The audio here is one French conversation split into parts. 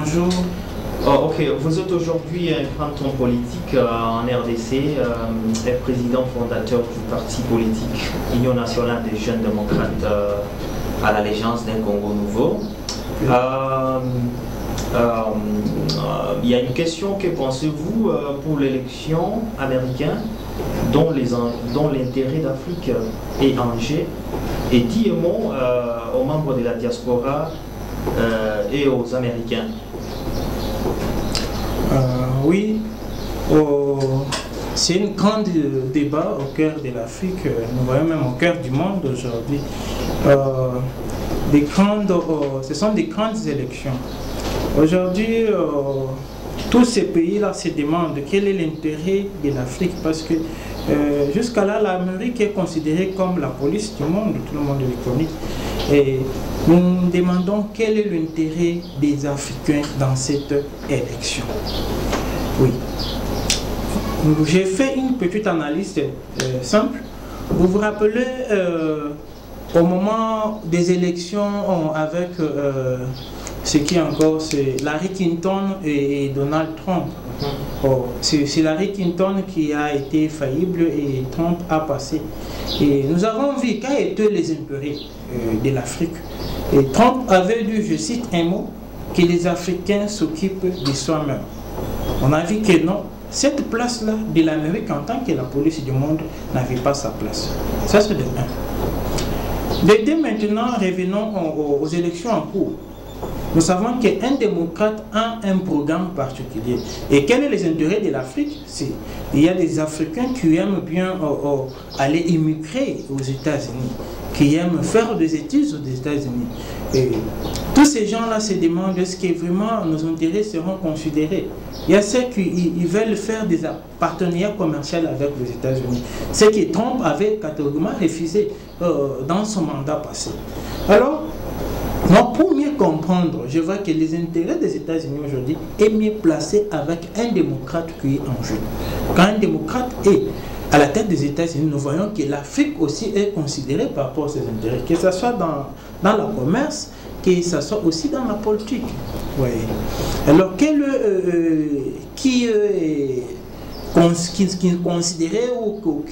Bonjour. Ok, vous êtes aujourd'hui un grand homme politique en RDC, et président fondateur du parti politique Union nationale des jeunes démocrates à l'allégeance d'un Congo nouveau. Il y a une question, que pensez-vous pour l'élection américaine dont l'intérêt d'Afrique est en jeu, et 10 mots aux membres de la diaspora et aux Américains? Oui, c'est un grand débat au cœur de l'Afrique, nous voyons même au cœur du monde aujourd'hui. Ce sont des grandes élections. Aujourd'hui, tous ces pays-là se demandent quel est l'intérêt de l'Afrique, parce que jusqu'à là, l'Amérique est considérée comme la police du monde, tout le monde le connaît. Et nous nous demandons quel est l'intérêt des Africains dans cette élection. Oui. J'ai fait une petite analyse simple. Vous vous rappelez, au moment des élections avec ce qui encore, c'est Hillary Clinton et Donald Trump. C'est Hillary Clinton qui a été faillible et Trump a passé. Et nous avons vu quels étaient les intérêts de l'Afrique. Et Trump avait dit, je cite un mot, que les Africains s'occupent de soi-même. On a vu que non, cette place-là de l'Amérique en tant que la police du monde n'avait pas sa place. Ça, c'est de un. De deux, maintenant, revenons aux élections en cours. Nous savons qu'un démocrate a un programme particulier. Et quels sont les intérêts de l'Afrique? Il y a des Africains qui aiment bien aller immigrer aux États-Unis, qui aiment faire des études aux États-Unis. Et tous ces gens-là se demandent est-ce que vraiment nos intérêts seront considérés. Il y a ceux qui veulent faire des partenariats commerciaux avec les États-Unis. Ce que Trump avait catégoriquement refusé dans son mandat passé. Alors, moi, pour mieux comprendre, je vois que les intérêts des États-Unis aujourd'hui est mieux placé avec un démocrate qui est en jeu. Quand un démocrate est à la tête des États-Unis, nous voyons que l'Afrique aussi est considérée par rapport à ses intérêts, que ce soit dans le commerce, que ce soit aussi dans la politique. Oui. Alors, qui considérait ou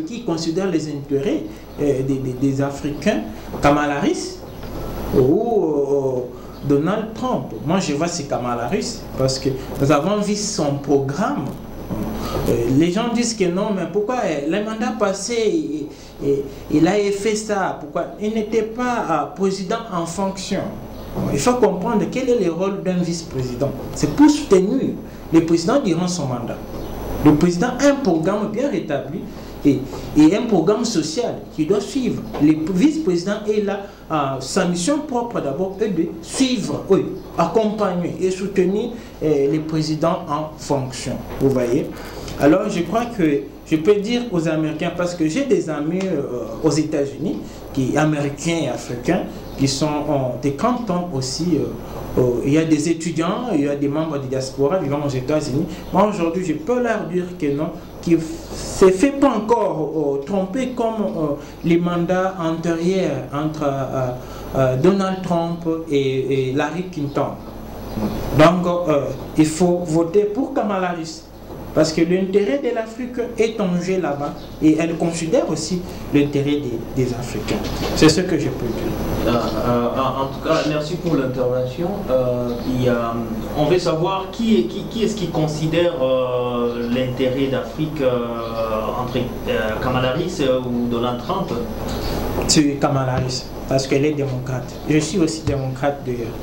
qui considère les intérêts des Africains, Kamala Harris ou Donald Trump? Moi, je vois c'est Kamala Harris parce que nous avons vu son programme. Les gens disent que non, mais pourquoi le mandat passé, il a fait ça? Pourquoi il n'était pas président en fonction? Il faut comprendre quel est le rôle d'un vice-président. C'est pour soutenir le président durant son mandat. Le président a un programme bien rétabli et un programme social qui doit suivre. Le vice-président est là, sa mission propre d'abord est de suivre, accompagner et soutenir les présidents en fonction. Vous voyez? Alors je crois que je peux dire aux Américains, parce que j'ai des amis aux États-Unis, américains et africains, qui sont des cantons aussi. Il y a des étudiants, il y a des membres de diaspora vivant aux États-Unis. Moi aujourd'hui, je peux leur dire que non, qu'il ne se fait pas encore tromper comme les mandats antérieurs entre Donald Trump et Hillary Clinton. Donc, il faut voter pour Kamala Harris. Parce que l'intérêt de l'Afrique est en jeu là-bas et elle considère aussi l'intérêt des Africains. C'est ce que je peux dire. En tout cas, merci pour l'intervention. On veut savoir qui est-ce qui considère l'intérêt d'Afrique entre Kamala Harris ou Donald Trump? C'est Kamala Harris, parce qu'elle est démocrate. Je suis aussi démocrate d'ailleurs.